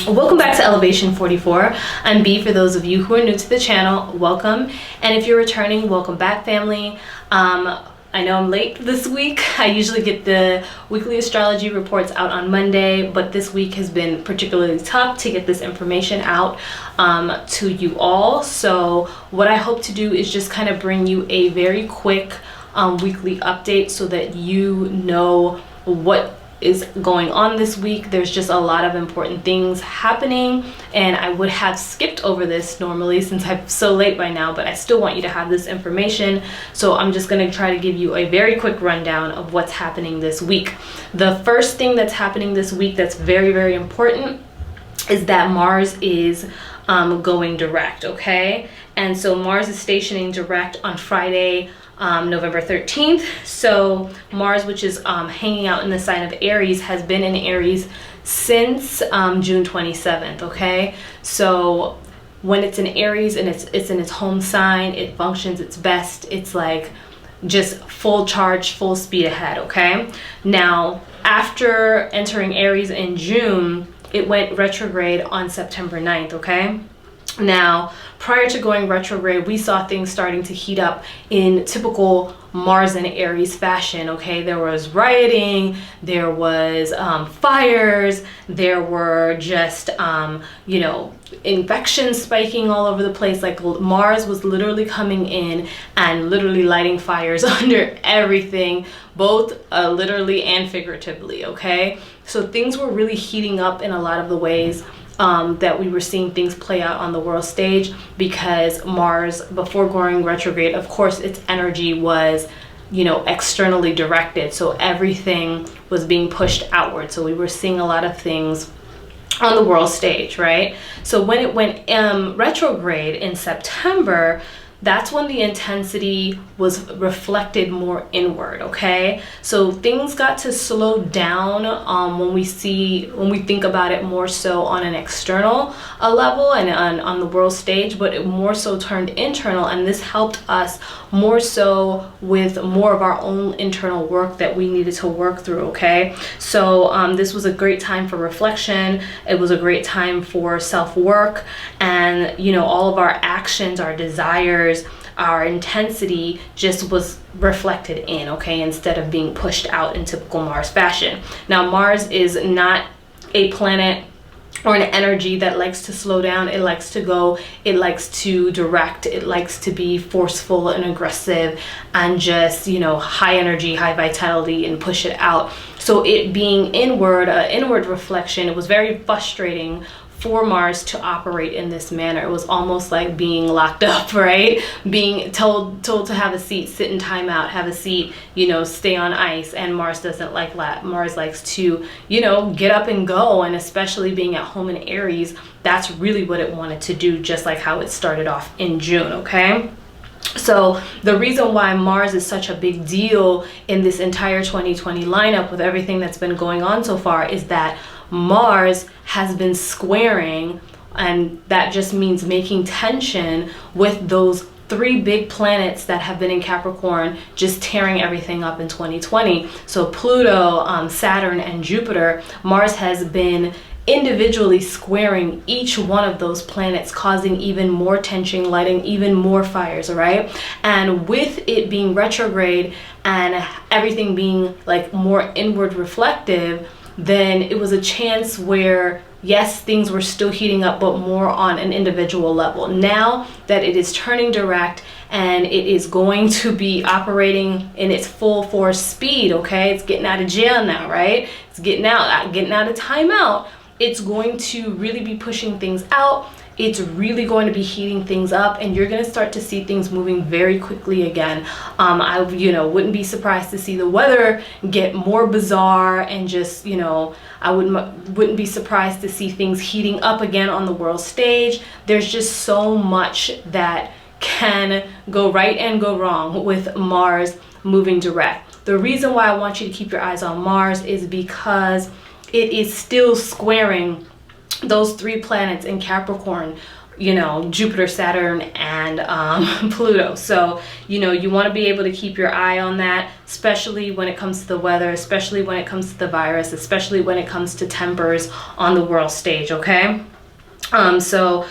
Welcome back to Elevation 44. I'm B for those of you who are new to the channel, welcome. And if you're returning, welcome back, family. I know I'm late this week. I usually get the weekly astrology reports out on Monday, but this week has been particularly tough to get this information out to you all. So what I hope to do is just kind of bring you a very quick weekly update so that you know what is going on this week. There's just a lot of important things happening, and I would have skipped over this normally since I'm so late by now, but I still want you to have this information. So I'm just going to try to give you a very quick rundown of what's happening this week. The first thing that's happening this week that's very, very important is that Mars is going direct, okay? And so Mars is stationing direct on Friday, November 13th. So Mars, which is hanging out in the sign of Aries, has been in Aries since June 27th, okay? So when it's in Aries and it's in its home sign, it functions its best. It's like just full charge, full speed ahead, okay? Now, after entering Aries in June, it went retrograde on September 9th, okay? Now, prior to going retrograde, we saw things starting to heat up in typical Mars and Aries fashion, okay? There was rioting, there was fires, there were just, infections spiking all over the place. Like Mars was literally coming in and literally lighting fires under everything, both literally and figuratively, okay? So things were really heating up in a lot of the ways that we were seeing things play out on the world stage, because Mars, before going retrograde, of course, its energy was, externally directed. So everything was being pushed outward. So we were seeing a lot of things on the world stage, right? So when it went retrograde in September, that's when the intensity was reflected more inward, okay? So things got to slow down when we think about it more so on an external level and on the world stage, but it more so turned internal, and this helped us more so with more of our own internal work that we needed to work through, okay? So this was a great time for reflection. It was a great time for self-work, and all of our actions, our desires, our intensity just was reflected in, okay, instead of being pushed out in typical Mars fashion. Now, Mars is not a planet or an energy that likes to slow down. It likes to go, it likes to direct, it likes to be forceful and aggressive and just, high energy, high vitality, and push it out. So it being inward reflection, it was very frustrating for Mars to operate in this manner. It was almost like being locked up, right? Being told to have a seat, sit in timeout, have a seat, stay on ice. And Mars doesn't like that. Mars likes to, get up and go. And especially being at home in Aries, that's really what it wanted to do, just like how it started off in June, okay? So the reason why Mars is such a big deal in this entire 2020 lineup with everything that's been going on so far is that Mars has been squaring, and that just means making tension with those three big planets that have been in Capricorn, just tearing everything up in 2020. So Pluto, Saturn, and Jupiter. Mars has been individually squaring each one of those planets, causing even more tension, lighting even more fires, all right? And with it being retrograde and everything being like more inward reflective, then it was a chance where, yes, things were still heating up, but more on an individual level. Now that it is turning direct and it is going to be operating in its full force speed, okay? It's getting out of jail now, right? It's getting out of timeout. It's going to really be pushing things out. It's really going to be heating things up, and you're going to start to see things moving very quickly again. I wouldn't be surprised to see the weather get more bizarre, and just I wouldn't be surprised to see things heating up again on the world stage. There's just so much that can go right and go wrong with Mars moving direct. The reason why I want you to keep your eyes on Mars is because it is still squaring those three planets in Capricorn, you know, Jupiter, Saturn, and Pluto. So, you know, you want to be able to keep your eye on that, especially when it comes to the weather, especially when it comes to the virus, especially when it comes to tempers on the world stage, okay? So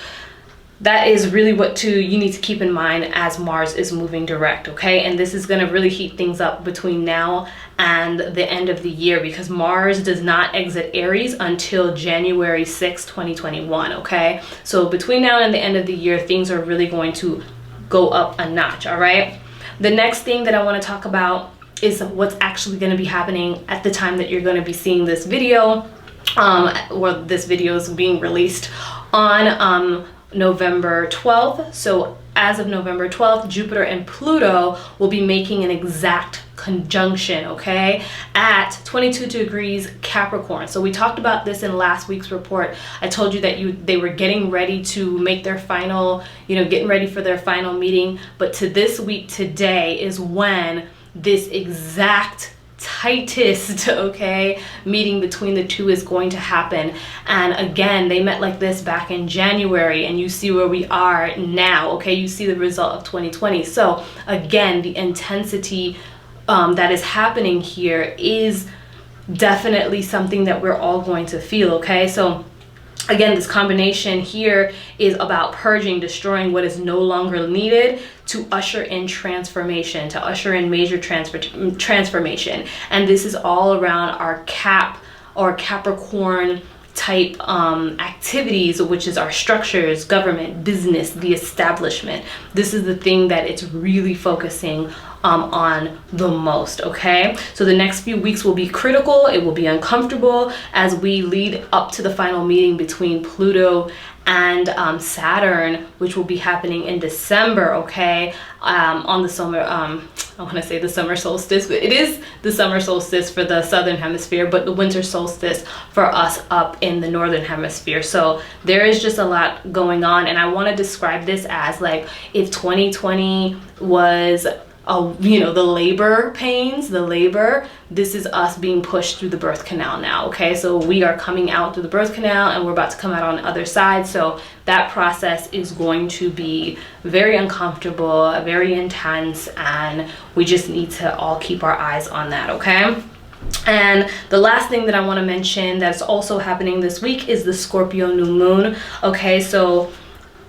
that is really what you need to keep in mind as Mars is moving direct, okay? And this is going to really heat things up between now and the end of the year, because Mars does not exit Aries until January 6, 2021, okay? So between now and the end of the year, things are really going to go up a notch, all right? The next thing that I want to talk about is what's actually going to be happening at the time that you're going to be seeing this video, or this video is being released on November 12th. So as of November 12th, Jupiter and Pluto will be making an exact conjunction, okay, at 22 degrees Capricorn. So we talked about this in last week's report. I told you that they were getting ready to make their final, you know, getting ready for their final meeting. But to this week today is when this exact tightest, okay, meeting between the two is going to happen. And again, they met like this back in January, and you see where we are now, okay? You see the result of 2020. So again, the intensity that is happening here is definitely something that we're all going to feel, okay? So again, this combination here is about purging, destroying what is no longer needed to usher in transformation, to usher in major transformation. And this is all around our Capricorn type activities, which is our structures, government, business, the establishment. This is the thing that it's really focusing on the most, okay? So the next few weeks will be critical. It will be uncomfortable as we lead up to the final meeting between Pluto and Saturn, which will be happening in December, okay? On the summer, I want to say the summer solstice, but it is the summer solstice for the southern hemisphere, but the winter solstice for us up in the northern hemisphere. So there is just a lot going on, and I want to describe this as like if 2020 was you know, the labor pains, this is us being pushed through the birth canal now, okay? So we are coming out through the birth canal, and we're about to come out on the other side. So that process is going to be very uncomfortable, very intense, and we just need to all keep our eyes on that, okay? And the last thing that I want to mention that's also happening this week is the Scorpio New Moon, okay? So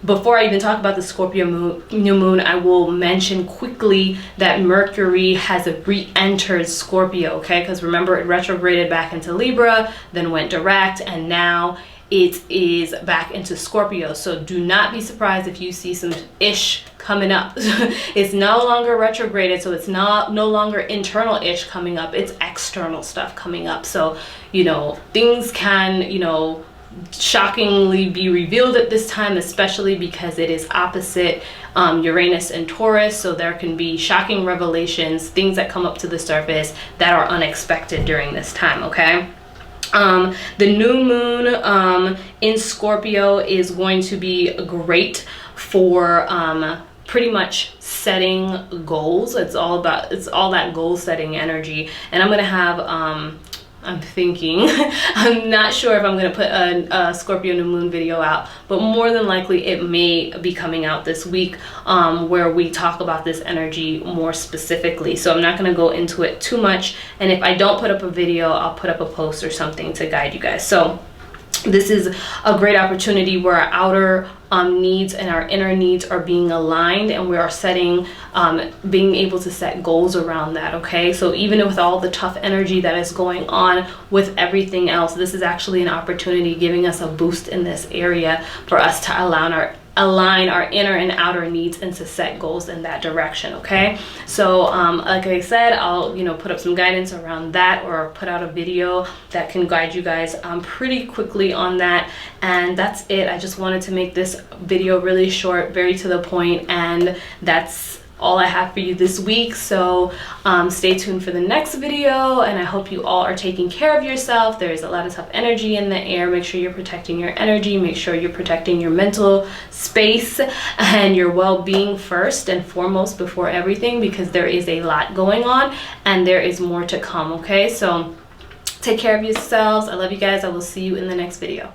before I even talk about the Scorpio New Moon, I will mention quickly that Mercury has re-entered Scorpio, okay? Because remember, it retrograded back into Libra, then went direct, and now it is back into Scorpio. So do not be surprised if you see some ish coming up. It's no longer retrograded, so it's no longer internal ish coming up. It's external stuff coming up. So, you know, things can, you know, shockingly be revealed at this time, especially because it is opposite Uranus and Taurus. So there can be shocking revelations, things that come up to the surface that are unexpected during this time, okay? The new moon in Scorpio is going to be great for pretty much setting goals. It's all that goal setting energy. And I'm gonna have I'm thinking, I'm not sure if I'm going to put a Scorpio New Moon video out, but more than likely it may be coming out this week, where we talk about this energy more specifically. So I'm not going to go into it too much, and if I don't put up a video, I'll put up a post or something to guide you guys. So this is a great opportunity where our outer needs and our inner needs are being aligned, and we are setting, being able to set goals around that, okay? So even with all the tough energy that is going on with everything else, this is actually an opportunity giving us a boost in this area for us to align our inner and outer needs and to set goals in that direction, okay? So like I said, I'll, you know, put up some guidance around that, or put out a video that can guide you guys pretty quickly on that. And that's it. I just wanted to make this video really short, very to the point, and that's all I have for you this week. So stay tuned for the next video, and I hope you all are taking care of yourself. There's a lot of tough energy in the air. Make sure you're protecting your energy, make sure you're protecting your mental space and your well-being first and foremost before everything, because there is a lot going on and there is more to come, okay? So take care of yourselves. I love you guys. I will see you in the next video.